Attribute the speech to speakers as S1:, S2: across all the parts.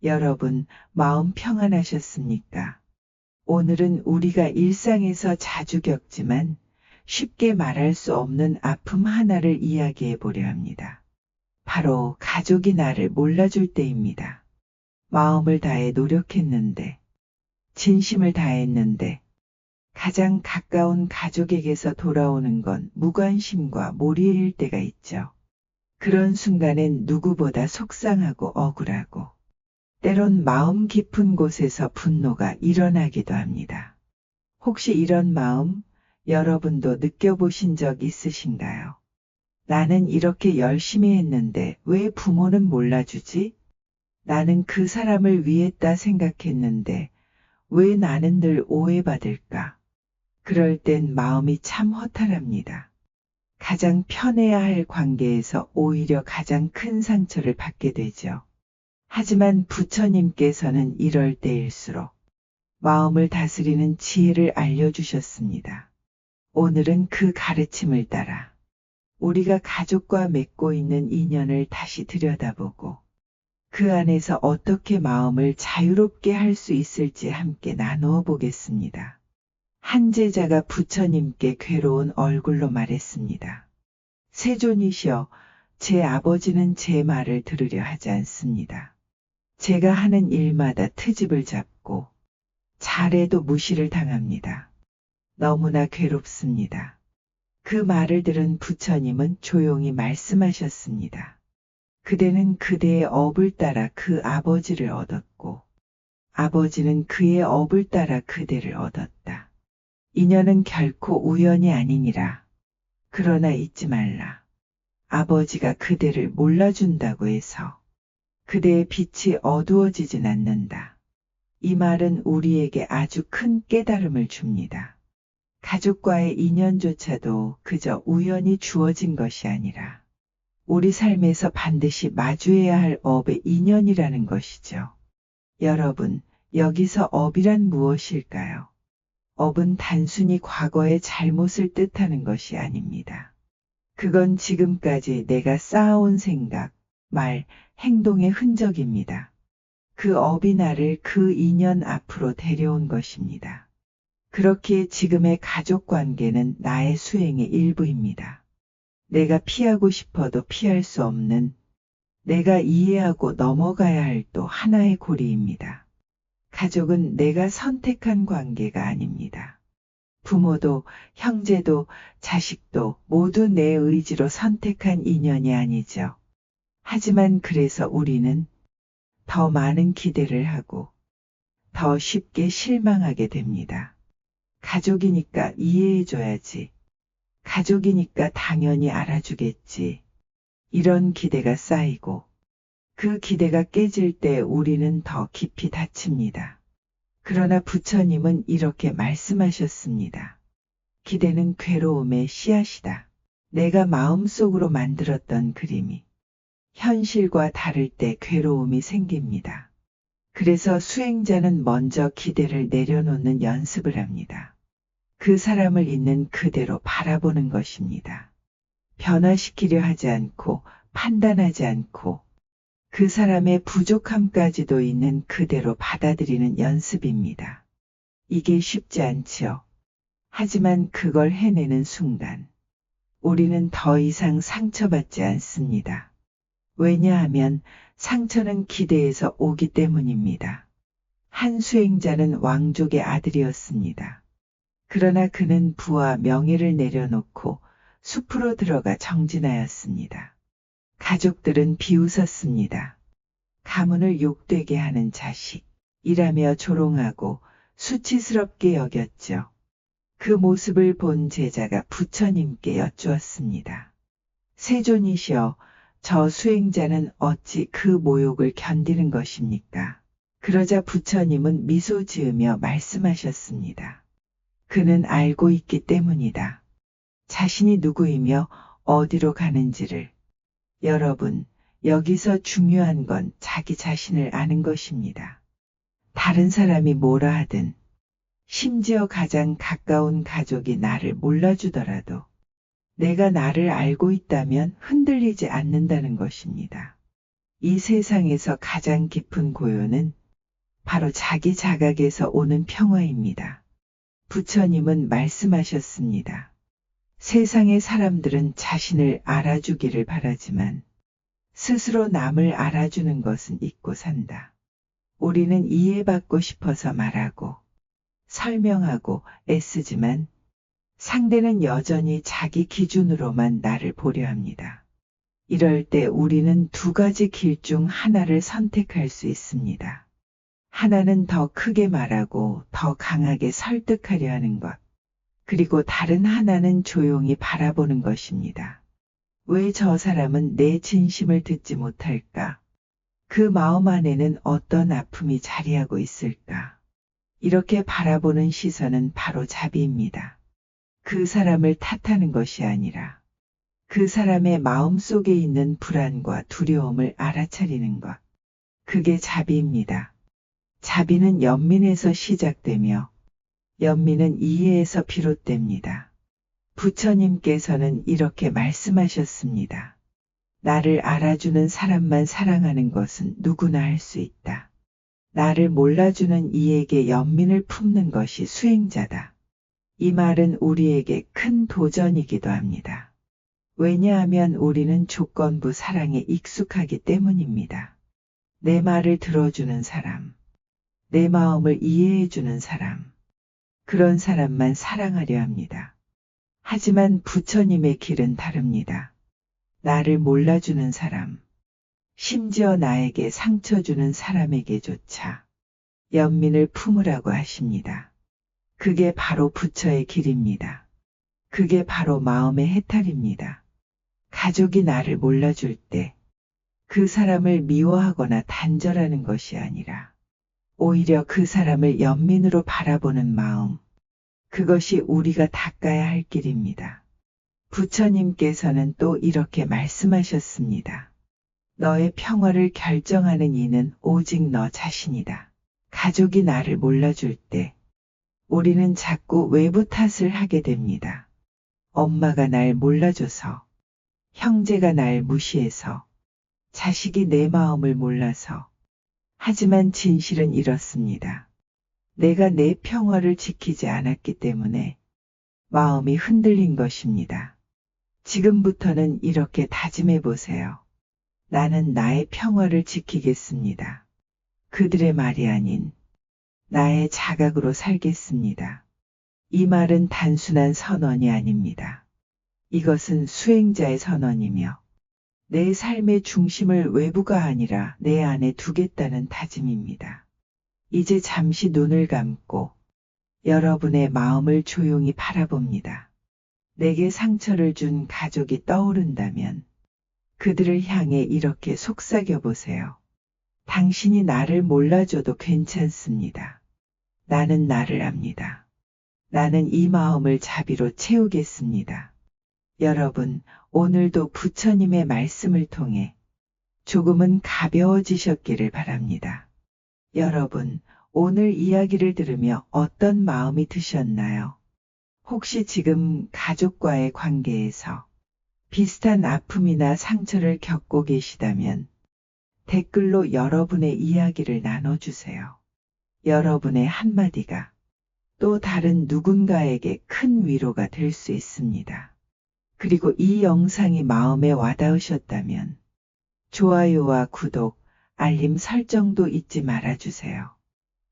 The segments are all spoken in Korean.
S1: 여러분, 마음 평안하셨습니까? 오늘은 우리가 일상에서 자주 겪지만 쉽게 말할 수 없는 아픔 하나를 이야기해 보려 합니다. 바로 가족이 나를 몰라줄 때입니다. 마음을 다해 노력했는데, 진심을 다했는데, 가장 가까운 가족에게서 돌아오는 건 무관심과 몰이일 때가 있죠. 그런 순간엔 누구보다 속상하고 억울하고, 때론 마음 깊은 곳에서 분노가 일어나기도 합니다. 혹시 이런 마음 여러분도 느껴보신 적 있으신가요? 나는 이렇게 열심히 했는데 왜 부모는 몰라주지? 나는 그 사람을 위했다 생각했는데 왜 나는 늘 오해받을까? 그럴 땐 마음이 참 허탈합니다. 가장 편해야 할 관계에서 오히려 가장 큰 상처를 받게 되죠. 하지만 부처님께서는 이럴 때일수록 마음을 다스리는 지혜를 알려주셨습니다. 오늘은 그 가르침을 따라 우리가 가족과 맺고 있는 인연을 다시 들여다보고 그 안에서 어떻게 마음을 자유롭게 할 수 있을지 함께 나누어 보겠습니다. 한 제자가 부처님께 괴로운 얼굴로 말했습니다. 세존이시여, 제 아버지는 제 말을 들으려 하지 않습니다. 제가 하는 일마다 트집을 잡고 잘해도 무시를 당합니다. 너무나 괴롭습니다. 그 말을 들은 부처님은 조용히 말씀하셨습니다. 그대는 그대의 업을 따라 그 아버지를 얻었고 아버지는 그의 업을 따라 그대를 얻었다. 인연은 결코 우연이 아니니라. 그러나 잊지 말라. 아버지가 그대를 몰라준다고 해서 그대의 빛이 어두워지진 않는다. 이 말은 우리에게 아주 큰 깨달음을 줍니다. 가족과의 인연조차도 그저 우연히 주어진 것이 아니라 우리 삶에서 반드시 마주해야 할 업의 인연이라는 것이죠. 여러분, 여기서 업이란 무엇일까요? 업은 단순히 과거의 잘못을 뜻하는 것이 아닙니다. 그건 지금까지 내가 쌓아온 생각, 말, 행동의 흔적입니다. 그 업이 나를 그 인연 앞으로 데려온 것입니다. 그렇기에 지금의 가족 관계는 나의 수행의 일부입니다. 내가 피하고 싶어도 피할 수 없는, 내가 이해하고 넘어가야 할 또 하나의 고리입니다. 가족은 내가 선택한 관계가 아닙니다. 부모도, 형제도, 자식도 모두 내 의지로 선택한 인연이 아니죠. 하지만 그래서 우리는 더 많은 기대를 하고 더 쉽게 실망하게 됩니다. 가족이니까 이해해줘야지. 가족이니까 당연히 알아주겠지. 이런 기대가 쌓이고 그 기대가 깨질 때 우리는 더 깊이 다칩니다. 그러나 부처님은 이렇게 말씀하셨습니다. 기대는 괴로움의 씨앗이다. 내가 마음속으로 만들었던 그림이 현실과 다를 때 괴로움이 생깁니다. 그래서 수행자는 먼저 기대를 내려놓는 연습을 합니다. 그 사람을 있는 그대로 바라보는 것입니다. 변화시키려 하지 않고 판단하지 않고 그 사람의 부족함까지도 있는 그대로 받아들이는 연습입니다. 이게 쉽지 않지요. 하지만 그걸 해내는 순간 우리는 더 이상 상처받지 않습니다. 왜냐하면 상처는 기대에서 오기 때문입니다. 한 수행자는 왕족의 아들이었습니다. 그러나 그는 부와 명예를 내려놓고 숲으로 들어가 정진하였습니다. 가족들은 비웃었습니다. 가문을 욕되게 하는 자식이라며 조롱하고 수치스럽게 여겼죠. 그 모습을 본 제자가 부처님께 여쭈었습니다. 세존이시여, 저 수행자는 어찌 그 모욕을 견디는 것입니까? 그러자 부처님은 미소 지으며 말씀하셨습니다. 그는 알고 있기 때문이다. 자신이 누구이며 어디로 가는지를. 여러분, 여기서 중요한 건 자기 자신을 아는 것입니다. 다른 사람이 뭐라 하든, 심지어 가장 가까운 가족이 나를 몰라주더라도 내가 나를 알고 있다면 흔들리지 않는다는 것입니다. 이 세상에서 가장 깊은 고요는 바로 자기 자각에서 오는 평화입니다. 부처님은 말씀하셨습니다. 세상의 사람들은 자신을 알아주기를 바라지만 스스로 남을 알아주는 것은 잊고 산다. 우리는 이해받고 싶어서 말하고 설명하고 애쓰지만 상대는 여전히 자기 기준으로만 나를 보려 합니다. 이럴 때 우리는 두 가지 길 중 하나를 선택할 수 있습니다. 하나는 더 크게 말하고 더 강하게 설득하려 하는 것. 그리고 다른 하나는 조용히 바라보는 것입니다. 왜 저 사람은 내 진심을 듣지 못할까? 그 마음 안에는 어떤 아픔이 자리하고 있을까? 이렇게 바라보는 시선은 바로 자비입니다. 그 사람을 탓하는 것이 아니라 그 사람의 마음 속에 있는 불안과 두려움을 알아차리는 것. 그게 자비입니다. 자비는 연민에서 시작되며 연민은 이해에서 비롯됩니다. 부처님께서는 이렇게 말씀하셨습니다. 나를 알아주는 사람만 사랑하는 것은 누구나 할 수 있다. 나를 몰라주는 이에게 연민을 품는 것이 수행자다. 이 말은 우리에게 큰 도전이기도 합니다. 왜냐하면 우리는 조건부 사랑에 익숙하기 때문입니다. 내 말을 들어주는 사람, 내 마음을 이해해주는 사람, 그런 사람만 사랑하려 합니다. 하지만 부처님의 길은 다릅니다. 나를 몰라주는 사람, 심지어 나에게 상처 주는 사람에게조차 연민을 품으라고 하십니다. 그게 바로 부처의 길입니다. 그게 바로 마음의 해탈입니다. 가족이 나를 몰라줄 때 그 사람을 미워하거나 단절하는 것이 아니라 오히려 그 사람을 연민으로 바라보는 마음, 그것이 우리가 닦아야 할 길입니다. 부처님께서는 또 이렇게 말씀하셨습니다. 너의 평화를 결정하는 이는 오직 너 자신이다. 가족이 나를 몰라줄 때 우리는 자꾸 외부 탓을 하게 됩니다. 엄마가 날 몰라줘서, 형제가 날 무시해서, 자식이 내 마음을 몰라서. 하지만 진실은 이렇습니다. 내가 내 평화를 지키지 않았기 때문에 마음이 흔들린 것입니다. 지금부터는 이렇게 다짐해 보세요. 나는 나의 평화를 지키겠습니다. 그들의 말이 아닌 나의 자각으로 살겠습니다. 이 말은 단순한 선언이 아닙니다. 이것은 수행자의 선언이며 내 삶의 중심을 외부가 아니라 내 안에 두겠다는 다짐입니다. 이제 잠시 눈을 감고 여러분의 마음을 조용히 바라봅니다. 내게 상처를 준 가족이 떠오른다면 그들을 향해 이렇게 속삭여 보세요. 당신이 나를 몰라줘도 괜찮습니다. 나는 나를 압니다. 나는 이 마음을 자비로 채우겠습니다. 여러분, 오늘도 부처님의 말씀을 통해 조금은 가벼워지셨기를 바랍니다. 여러분, 오늘 이야기를 들으며 어떤 마음이 드셨나요? 혹시 지금 가족과의 관계에서 비슷한 아픔이나 상처를 겪고 계시다면 댓글로 여러분의 이야기를 나눠주세요. 여러분의 한마디가 또 다른 누군가에게 큰 위로가 될 수 있습니다. 그리고 이 영상이 마음에 와닿으셨다면 좋아요와 구독, 알림 설정도 잊지 말아주세요.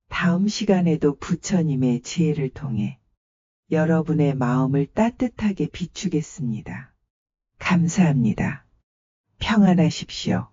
S1: 다음 시간에도 부처님의 지혜를 통해 여러분의 마음을 따뜻하게 비추겠습니다. 감사합니다. 평안하십시오.